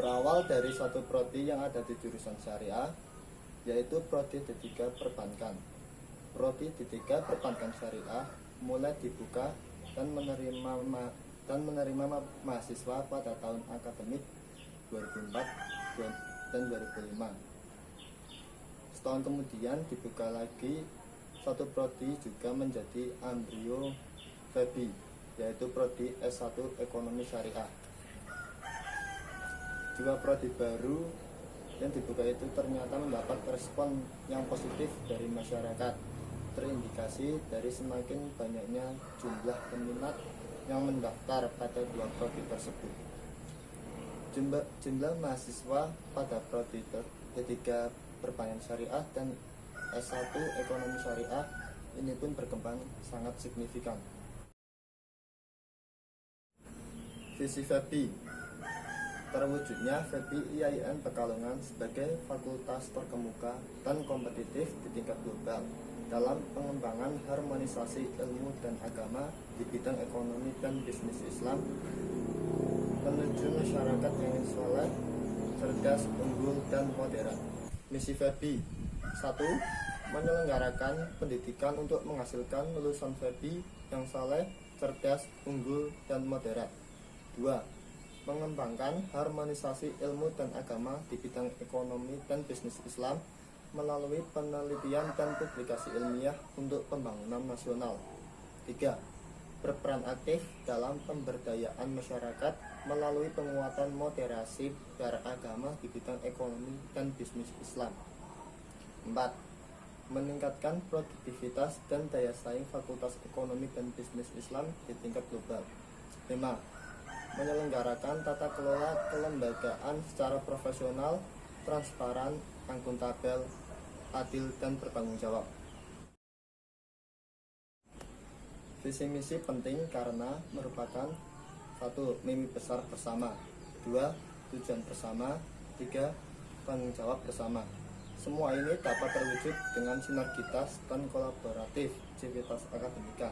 berawal dari suatu prodi yang ada di jurusan syariah, yaitu prodi D3 Perbankan. Prodi D3 Perbankan Syariah mulai dibuka dan menerima mahasiswa pada tahun akademik 2004 dan 2005. Setahun kemudian dibuka lagi satu prodi juga menjadi embrio FEBI, yaitu prodi S1 Ekonomi Syariah. Dua prodi baru yang dibuka itu ternyata mendapat respon yang positif dari masyarakat, terindikasi dari semakin banyaknya jumlah peminat yang mendaftar pada dua prodi tersebut. Jumlah mahasiswa pada prodi D3 Perbankan Syariah dan S1 Ekonomi Syariah ini pun berkembang sangat signifikan. Visi FEBI. Terwujudnya FEBI IAIN Pekalongan sebagai fakultas terkemuka dan kompetitif di tingkat global dalam pengembangan harmonisasi ilmu dan agama di bidang ekonomi dan bisnis Islam menuju masyarakat yang soleh, cerdas, unggul, dan modern. Misi FEBI 1. Menyelenggarakan pendidikan untuk menghasilkan lulusan FEBI yang soleh, cerdas, unggul, dan modern. 2. Mengembangkan harmonisasi ilmu dan agama di bidang ekonomi dan bisnis Islam melalui penelitian dan publikasi ilmiah untuk pembangunan nasional. 3. Berperan aktif dalam pemberdayaan masyarakat melalui penguatan moderasi beragama di bidang ekonomi dan bisnis Islam. 4. Meningkatkan produktivitas dan daya saing Fakultas Ekonomi dan Bisnis Islam di tingkat global. 5. Menyelenggarakan tata kelola kelembagaan secara profesional, transparan, akuntabel, adil, dan bertanggung jawab. Visi misi penting karena merupakan 1. Mimpi besar bersama, 2. Tujuan bersama, 3. Tanggung jawab bersama. Semua ini dapat terwujud dengan sinergitas dan kolaboratif civitas akademika,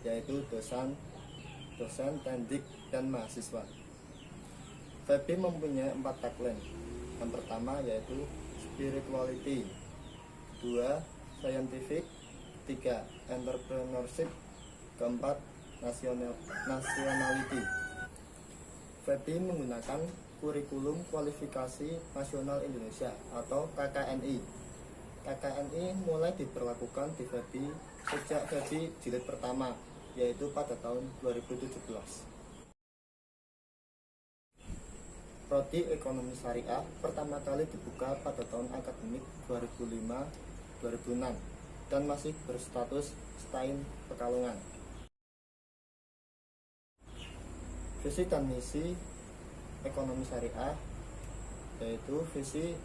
yaitu dosen, tendik, dan mahasiswa. FEBI mempunyai 4 tagline. Yang pertama yaitu spirituality, 2. scientific, 3. entrepreneurship, 4. nationality. FEBI menggunakan kurikulum kualifikasi nasional Indonesia atau KKNI. KKNI mulai diberlakukan di FEBI sejak FEBI jilid pertama, yaitu pada tahun 2017. Prodi Ekonomi Syariah pertama kali dibuka pada tahun akademik 2005-2006 dan masih berstatus STAIN Pekalongan. Visi dan misi ekonomi syariah, yaitu visi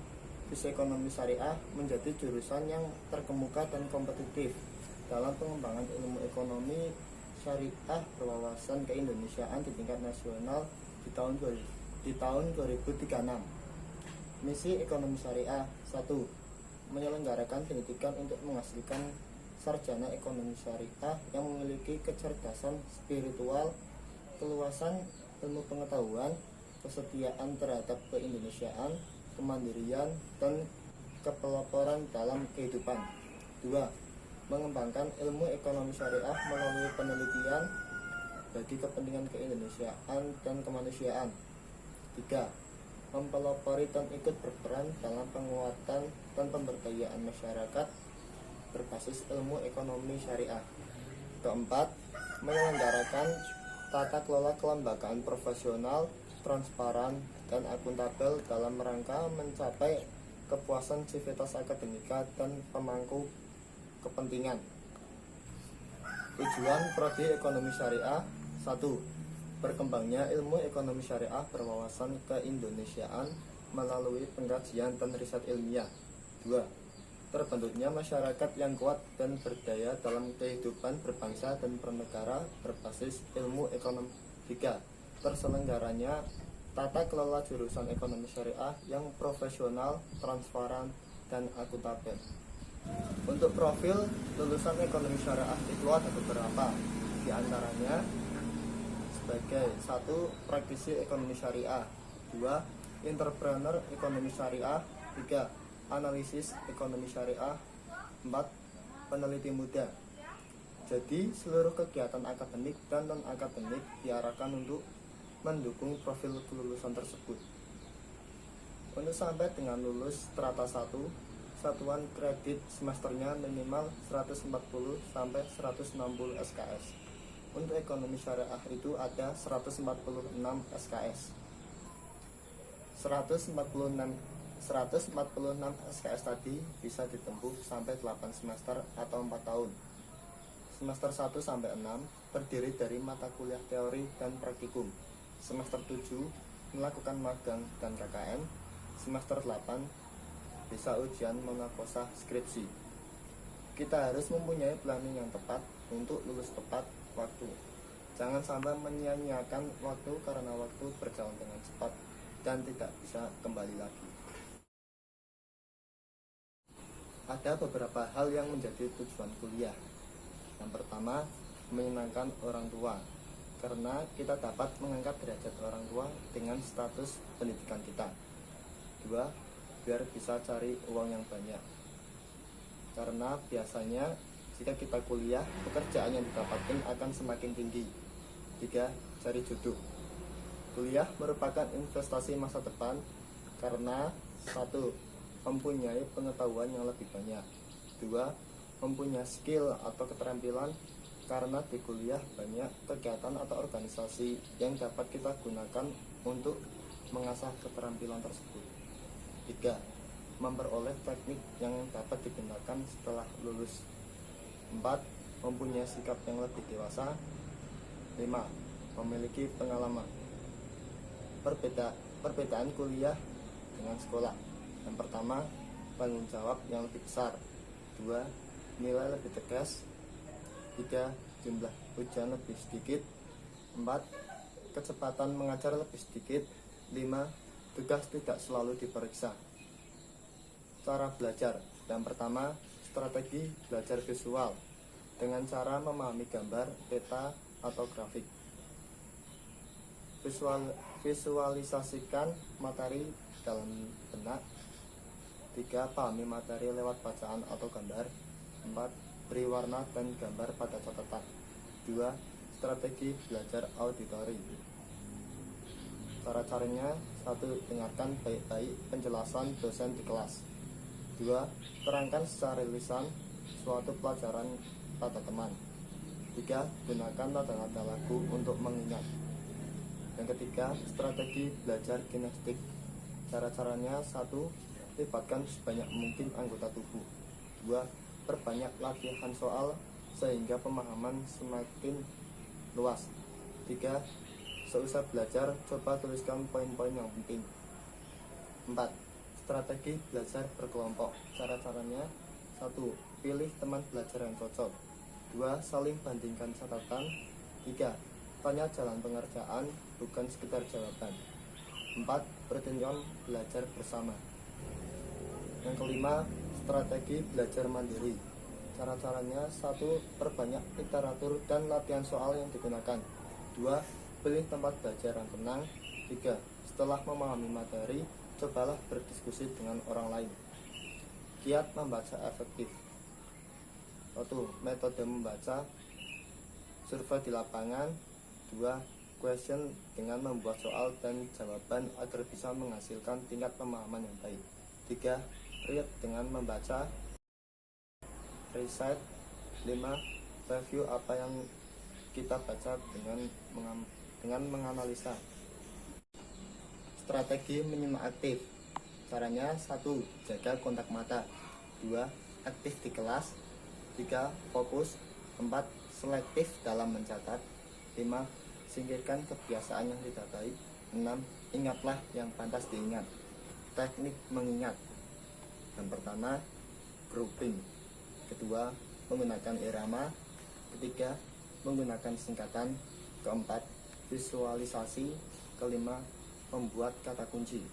ekonomi syariah menjadi jurusan yang terkemuka dan kompetitif dalam pengembangan ilmu ekonomi syariah berwawasan keindonesiaan di tingkat nasional di tahun 2036. Misi ekonomi syariah 1. Menyelenggarakan pendidikan untuk menghasilkan sarjana ekonomi syariah yang memiliki kecerdasan spiritual, keluasan ilmu pengetahuan, kesetiaan terhadap keindonesiaan, kemandirian, dan kepeloporian dalam kehidupan. 2. Mengembangkan ilmu ekonomi syariah melalui penelitian bagi kepentingan keindonesiaan dan kemanusiaan. 3. Mempelopori dan ikut berperan dalam penguatan dan pemberdayaan masyarakat berbasis ilmu ekonomi syariah. 4. Menyelenggarakan tata kelola kelembagaan profesional, transparan, dan akuntabel dalam rangka mencapai kepuasan civitas akademika dan pemangku kepentingan. Tujuan prodi ekonomi syariah 1. Berkembangnya ilmu ekonomi syariah berwawasan keindonesiaan melalui pengkajian dan riset ilmiah. 2. Terbentuknya masyarakat yang kuat dan berdaya dalam kehidupan berbangsa dan bernegara berbasis ilmu ekonomi. 3. Terselenggaranya tata kelola jurusan ekonomi syariah yang profesional, transparan, dan akuntabel. Untuk profil lulusan ekonomi syariah itu ada beberapa, di antaranya sebagai 1. praktisi ekonomi syariah, 2. entrepreneur ekonomi syariah. 3. Analisis ekonomi syariah. 4. Peneliti muda. Jadi seluruh kegiatan akademik dan non-akademik diarahkan untuk mendukung profil kelulusan tersebut. Untuk sampai dengan lulus strata 1, satuan kredit semesternya minimal 140 sampai 160 SKS. Untuk ekonomi syariah itu ada 146 SKS. 146 SKS tadi bisa ditempuh sampai 8 semester atau 4 tahun. Semester 1 sampai 6 terdiri dari mata kuliah teori dan praktikum. Semester 7 melakukan magang dan KKN. Semester 8 bisa ujian monokosa skripsi. Kita harus mempunyai planning yang tepat untuk lulus tepat waktu. Jangan sampai menyia-nyiakan waktu karena waktu berjalan dengan cepat dan tidak bisa kembali lagi. Ada beberapa hal yang menjadi tujuan kuliah. Yang pertama, menyenangkan orang tua, karena kita dapat mengangkat derajat orang tua dengan status pendidikan kita. 2. Biar bisa cari uang yang banyak, karena biasanya jika kita kuliah, pekerjaan yang didapatkan akan semakin tinggi. 3. Cari jodoh. Kuliah merupakan investasi masa depan, karena 1. Mempunyai pengetahuan yang lebih banyak. 2. Mempunyai skill atau keterampilan, karena di kuliah banyak kegiatan atau organisasi yang dapat kita gunakan untuk mengasah keterampilan tersebut. 3. Memperoleh teknik yang dapat digunakan setelah lulus. 4. Mempunyai sikap yang lebih dewasa. 5. Memiliki pengalaman. Perbedaan kuliah dengan sekolah. Yang pertama, tanggung jawab yang lebih besar. 2. Nilai lebih tegas. 3. Jumlah ujian lebih sedikit. 4. Kecepatan mengajar lebih sedikit. 5. Tugas tidak selalu diperiksa. Cara belajar. Yang pertama, strategi belajar visual dengan cara memahami gambar, peta, atau grafik. Visualisasikan materi dalam benak. 3. Pahami materi lewat bacaan atau gambar. 4. Beri warna dan gambar pada catatan. 2. Strategi belajar auditori. Cara-caranya: 1. Dengarkan baik-baik penjelasan dosen di kelas. 2. Terangkan secara lisan suatu pelajaran pada teman. 3. Gunakan nada-nada lagu untuk mengingat. Yang ketiga, strategi belajar kinestik. Cara-caranya: 1. Libatkan sebanyak mungkin anggota tubuh. 2. Perbanyak latihan soal sehingga pemahaman semakin luas. 3. Seusai belajar, coba tuliskan poin-poin yang penting. 4. Strategi belajar berkelompok. Cara-caranya: 1. Pilih teman belajar yang cocok. 2. Saling bandingkan catatan. 3. Tanya jalan pengerjaan, bukan sekedar jawaban. 4. Pertemuan belajar bersama. Yang kelima, strategi belajar mandiri. Cara-caranya: 1. Perbanyak literatur dan latihan soal yang digunakan. 2. Pilih tempat belajar yang tenang. 3. Setelah memahami materi, cobalah berdiskusi dengan orang lain. Kiat membaca efektif. 1. Metode membaca. Survei di lapangan. 2. Question dengan membuat soal dan jawaban agar bisa menghasilkan tingkat pemahaman yang baik. 3. Read dengan membaca. Recite. 5. Review apa yang kita baca dengan menganalisa. Strategi menyimak aktif. Caranya: 1. Jaga kontak mata. 2. Aktif di kelas. 3. Fokus. 4. Selektif dalam mencatat. 5. Singkirkan kebiasaan yang tidak baik. 6. Ingatlah yang pantas diingat. Teknik mengingat. Yang pertama, grouping. Kedua, menggunakan irama. Ketiga, menggunakan singkatan. Keempat, visualisasi. Kelima, membuat kata kunci.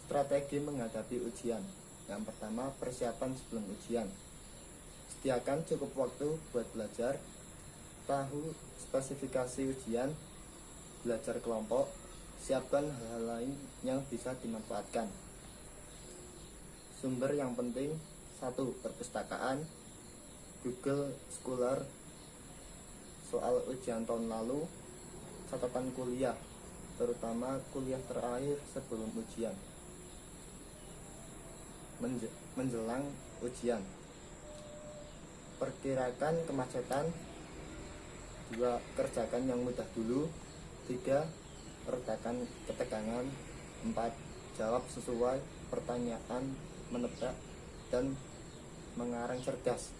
Strategi menghadapi ujian. Yang pertama, persiapan sebelum ujian. Sediakan cukup waktu buat belajar. Tahu spesifikasi ujian. Belajar kelompok. Siapkan hal-hal lain yang bisa dimanfaatkan. Sumber yang penting: 1. Perpustakaan, Google Scholar, soal ujian tahun lalu, catatan kuliah, terutama kuliah terakhir sebelum ujian, menjelang ujian. Perkirakan kemacetan. 2. Kerjakan yang mudah dulu. 3. Redakan ketegangan. 4. Jawab sesuai pertanyaan, menebak dan mengarang cerdas.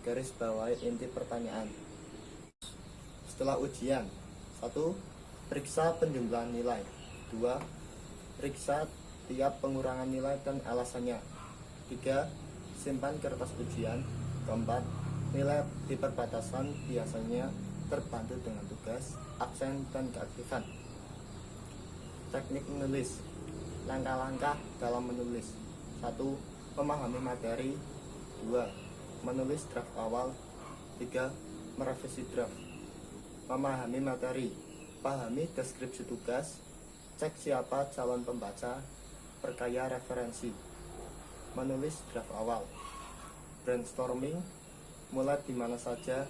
Garis bawahi inti pertanyaan. Setelah ujian: 1. Periksa penjumlahan nilai. 2. Periksa tiap pengurangan nilai dan alasannya. 3. Simpan kertas ujian. 4. Nilai di perbatasan biasanya terbantu dengan tugas, absen, dan keaktifan. Teknik menulis. Langkah-langkah dalam menulis: 1. Memahami materi. 2. Menulis draft awal. 3. Merevisi draft. Memahami materi: pahami deskripsi tugas, cek siapa calon pembaca, perkaya referensi. Menulis draft awal. Brainstorming: mulai di mana saja,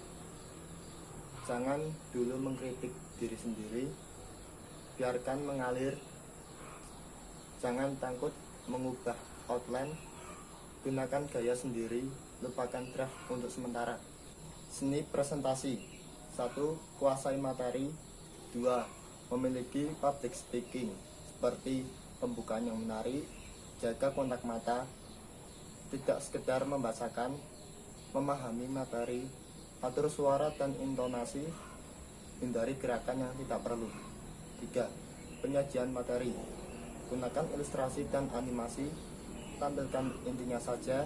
jangan dulu mengkritik diri sendiri, biarkan mengalir, jangan takut mengubah outline, gunakan gaya sendiri, lupakan draft untuk sementara. Seni presentasi: 1. Kuasai materi. 2. Memiliki public speaking seperti pembukaan yang menarik, jaga kontak mata, tidak sekedar membacakan, memahami materi, atur suara dan intonasi, hindari gerakan yang tidak perlu. 3. Penyajian materi: gunakan ilustrasi dan animasi, tampilkan intinya saja,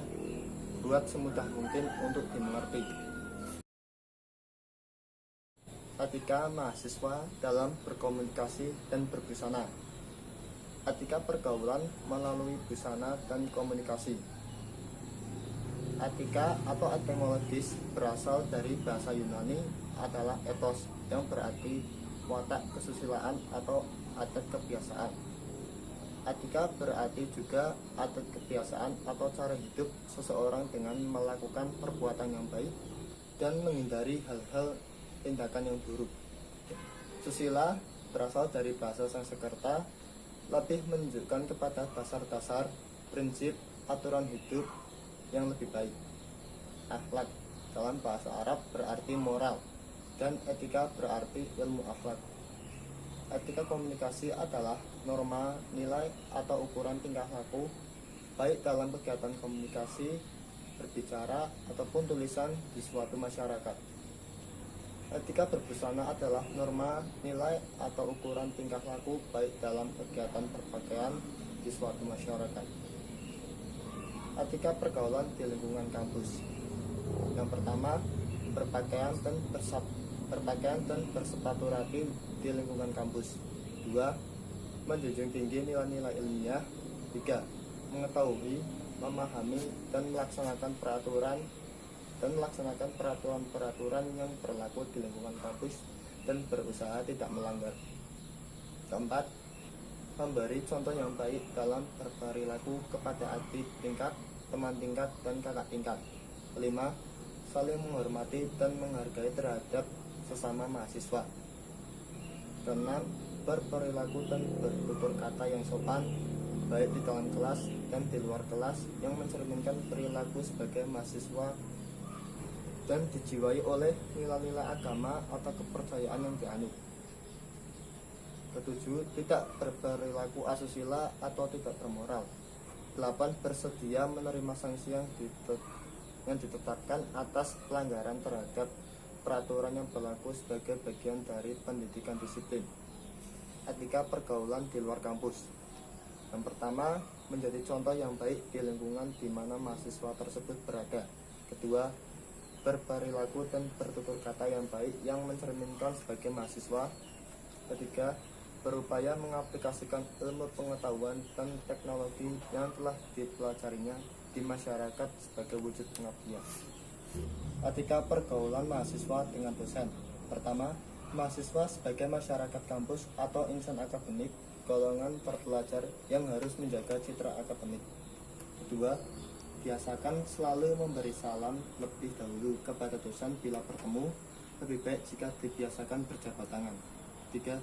buat semudah mungkin untuk dimengerti. Etika mahasiswa dalam berkomunikasi dan berbusana. Etika pergaulan melalui busana dan komunikasi. Etika atau etimologis berasal dari bahasa Yunani adalah ethos, yang berarti watak kesusilaan atau adat kebiasaan. Etika berarti juga adat kebiasaan atau cara hidup seseorang dengan melakukan perbuatan yang baik dan menghindari hal-hal tindakan yang buruk. Susila berasal dari bahasa Sanskerta, lebih menunjukkan kepada dasar-dasar, prinsip, aturan hidup yang lebih baik. Akhlak dalam bahasa Arab berarti moral, dan etika berarti ilmu akhlak. Etika komunikasi adalah norma, nilai, atau ukuran tingkah laku, baik dalam kegiatan komunikasi, berbicara, ataupun tulisan di suatu masyarakat. Etika berbusana adalah norma, nilai, atau ukuran tingkah laku, baik dalam kegiatan berpakaian di suatu masyarakat. Etika pergaulan di lingkungan kampus. Yang pertama, berpakaian dan bersepatu rapi di lingkungan kampus. 2. Menjunjung tinggi nilai-nilai ilmiah. 3. Mengetahui, memahami, dan melaksanakan peraturan yang berlaku di lingkungan kampus dan berusaha tidak melanggar. 4. Memberi contoh yang baik dalam berperilaku kepada adik tingkat, teman tingkat, dan kakak tingkat. 5. Saling menghormati dan menghargai terhadap sesama mahasiswa. 6. Berperilaku dan bertutur kata yang sopan, baik di dalam kelas dan di luar kelas, yang mencerminkan perilaku sebagai mahasiswa dan dijiwai oleh nilai-nilai agama atau kepercayaan yang dianut. 7. Tidak berperilaku asusila atau tidak bermoral. 8. Bersedia menerima sanksi yang ditetapkan atas pelanggaran terhadap peraturan yang berlaku sebagai bagian dari pendidikan disiplin. Etika pergaulan di luar kampus. Yang pertama, menjadi contoh yang baik di lingkungan di mana mahasiswa tersebut berada. Kedua, berperilaku dan bertutur kata yang baik yang mencerminkan sebagai mahasiswa. Ketiga, berupaya mengaplikasikan ilmu pengetahuan dan teknologi yang telah dipelajarinya di masyarakat sebagai wujud pengabdian. Etika pergaulan mahasiswa dengan dosen. Pertama, Mahasiswa sebagai masyarakat kampus atau insan akademik, golongan terpelajar yang harus menjaga citra akademik. Kedua, biasakan selalu memberi salam lebih dahulu kepada dosen bila bertemu. Lebih baik jika dibiasakan berjabat tangan. Tiga,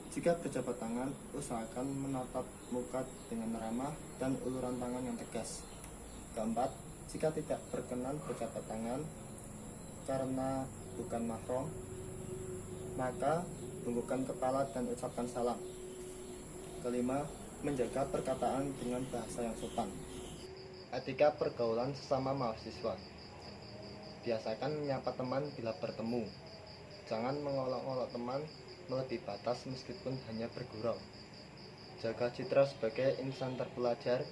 jika berjabat tangan, usahakan menatap muka dengan ramah dan uluran tangan yang tegas. Keempat, jika tidak berkenan berjabat tangan karena bukan mahram, maka bungkukkan kepala dan ucapkan salam. Kelima, menjaga perkataan dengan bahasa yang sopan. Etika pergaulan sesama mahasiswa. Biasakan menyapa teman bila bertemu. Jangan mengolok-olok teman melebihi batas meskipun hanya bergurau. Jaga citra sebagai insan terpelajar.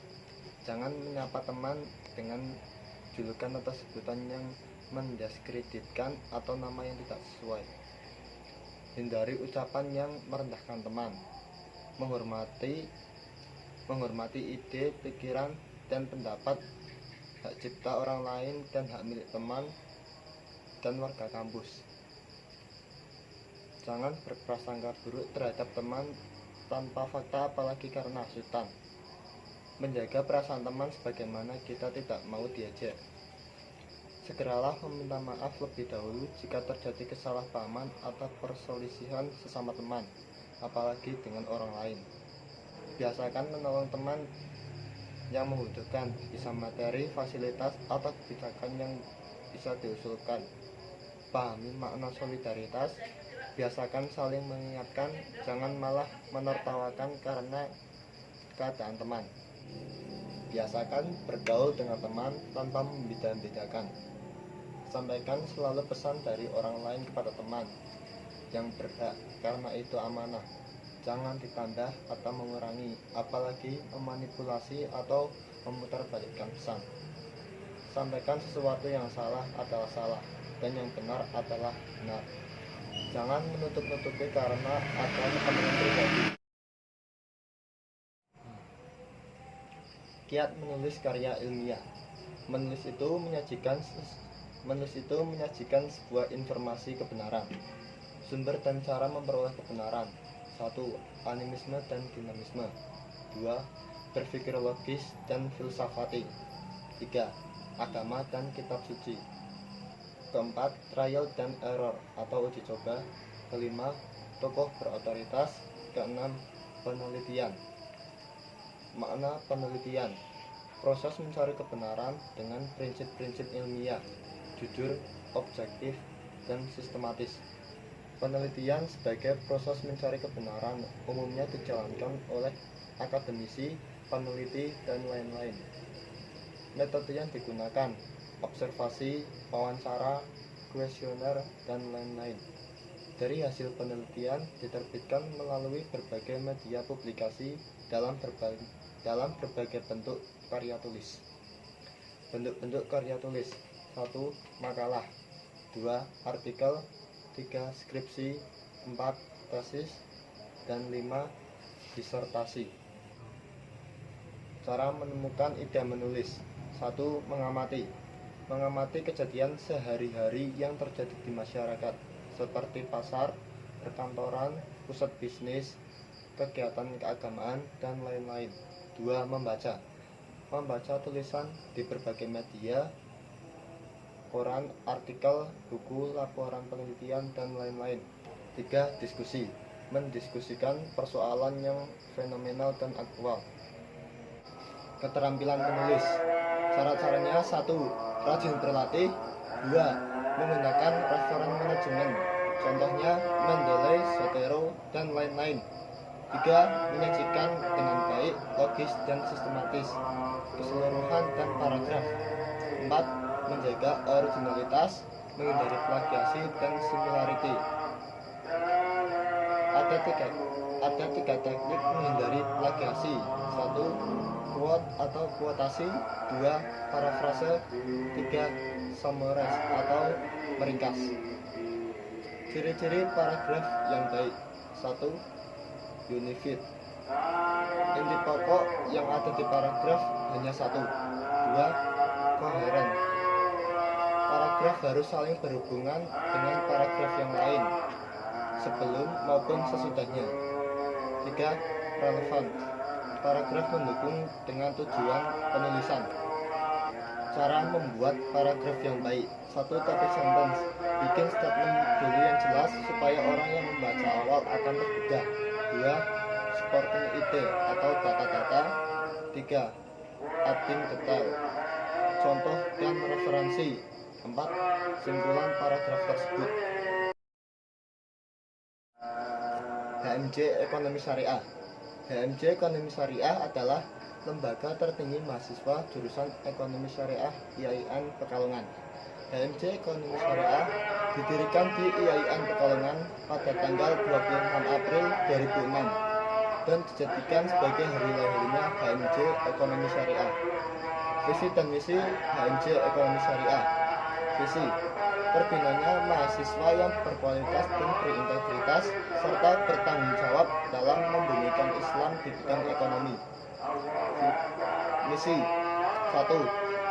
Jangan menyapa teman dengan julukan atau sebutan yang mendiskreditkan atau nama yang tidak sesuai. Hindari ucapan yang merendahkan teman. Menghormati ide, pikiran, dan pendapat, hak cipta orang lain, dan hak milik teman dan warga kampus. Jangan berprasangka buruk terhadap teman tanpa fakta, apalagi karena hasutan. Menjaga perasaan teman sebagaimana kita tidak mau diajak. Segeralah meminta maaf lebih dahulu jika terjadi kesalahpahaman atau perselisihan sesama teman, apalagi dengan orang lain. Biasakan menolong teman yang membutuhkan, bisa materi, fasilitas, atau kebijakan yang bisa diusulkan. Pahami makna solidaritas. Biasakan saling mengingatkan, jangan malah menertawakan karena keadaan teman. Biasakan bergaul dengan teman tanpa membeda-bedakan. Sampaikan selalu pesan dari orang lain kepada teman yang berhak, karena itu amanah. Jangan ditambah atau mengurangi, apalagi memanipulasi atau memutarbalikkan pesan. Sampaikan sesuatu yang salah adalah salah dan yang benar adalah benar. Jangan menutup-nutupi karena ada kepentingan pribadi. Kiat menulis karya ilmiah. Menulis itu menyajikan sebuah informasi kebenaran. Sumber dan cara memperoleh kebenaran. 1. Animisme dan dinamisme. 2. Berpikir logis dan filsafati. 3. Agama dan kitab suci. Keempat, trial dan error atau uji coba. Kelima, tokoh berotoritas. Keenam, penelitian. Makna penelitian: proses mencari kebenaran dengan prinsip-prinsip ilmiah, jujur, objektif, dan sistematis. Penelitian sebagai proses mencari kebenaran umumnya dijalankan oleh akademisi, peneliti, dan lain-lain. Metode yang digunakan: observasi, wawancara, kuesioner, dan lain-lain. Dari hasil penelitian diterbitkan melalui berbagai media publikasi dalam berbagai bentuk karya tulis. Bentuk-bentuk karya tulis: 1. Makalah. 2. Artikel. 3. Skripsi. 4. Tesis. Dan 5. Disertasi. Cara menemukan ide menulis: 1. Mengamati kejadian sehari-hari yang terjadi di masyarakat, seperti pasar, perkantoran, pusat bisnis, kegiatan keagamaan, dan lain-lain. 2. Membaca tulisan di berbagai media, koran, artikel, buku, laporan penelitian, dan lain-lain. 3. Diskusi. Mendiskusikan persoalan yang fenomenal dan aktual. Keterampilan menulis. Syarat-syaratnya: 1. Rajin berlatih. 2. Menggunakan referen manajemen, contohnya Mendeley, Zotero, dan lain-lain. 3. Menyajikan dengan baik, logis, dan sistematis, keseluruhan dan paragraf. 4. Menjaga originalitas, menghindari plagiasi dan similarity. Ada tiga teknik menghindari plagiasi: 1. Quote atau kuotasi. 2. Parafrase. 3. Summarize atau meringkas. Ciri-ciri paragraf yang baik: 1. Unified. Inti pokok yang ada di paragraf hanya 1. 2. Koheren. Paragraf harus saling berhubungan dengan paragraf yang lain. sebelum maupun sesudahnya. 3. Relevan. Paragraf mendukung dengan tujuan penulisan. Cara membuat paragraf yang baik. 1. Topic sentence. Bikin statement dulu yang jelas supaya orang yang membaca awal akan tergugah. 2. Supporting idea atau data-data. 3. Adding detail. Contoh dan referensi. 4. Simpulan paragraf tersebut. HMJ Ekonomi Syariah. HMJ Ekonomi Syariah adalah lembaga tertinggi mahasiswa jurusan Ekonomi Syariah IAIN Pekalongan. HMJ Ekonomi Syariah didirikan di IAIN Pekalongan pada tanggal 26 April 2006 dan dijadikan sebagai hari lahirnya HMJ Ekonomi Syariah. Visi dan misi HMJ Ekonomi Syariah. Visi: terbinanya mahasiswa yang berkualitas dan berintegritas serta bertanggung jawab dalam membumikan Islam di bidang ekonomi. Misi: 1.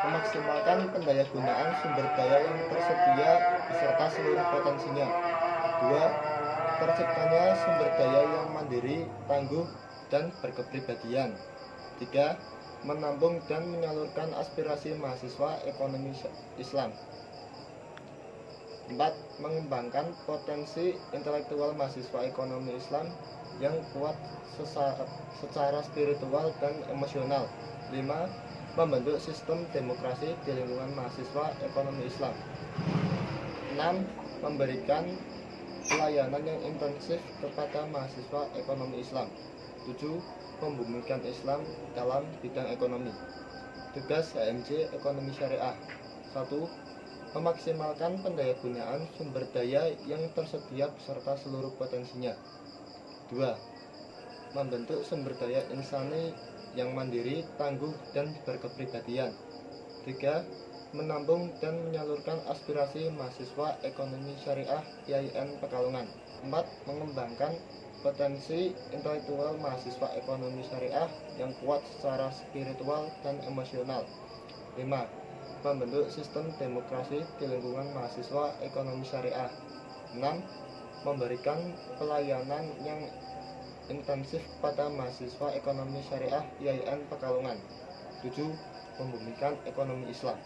Memaksimalkan pendayagunaan sumber daya yang tersedia beserta seluruh potensinya. 2. Terciptanya sumber daya yang mandiri, tangguh, dan berkepribadian. 3. Menampung dan menyalurkan aspirasi mahasiswa ekonomi Islam. 4. Mengembangkan potensi intelektual mahasiswa ekonomi Islam yang kuat secara spiritual dan emosional. 5. Membentuk sistem demokrasi di lingkungan mahasiswa ekonomi Islam. 6. Memberikan pelayanan yang intensif kepada mahasiswa ekonomi Islam. 7. Membumikan Islam dalam bidang ekonomi. Tugas HMJ Ekonomi Syariah. 1. Memaksimalkan pendayagunaan sumber daya yang tersedia beserta seluruh potensinya. 2. Membentuk sumber daya insani yang mandiri, tangguh, dan berkepribadian. 3. Menampung dan menyalurkan aspirasi mahasiswa ekonomi syariah IAIN Pekalongan. 4. Mengembangkan potensi intelektual mahasiswa ekonomi syariah yang kuat secara spiritual dan emosional. 5. Membentuk sistem demokrasi di lingkungan mahasiswa ekonomi syariah. 6. Memberikan pelayanan yang intensif pada mahasiswa ekonomi syariah IAIN Pekalongan. 7. Membumikan ekonomi Islam.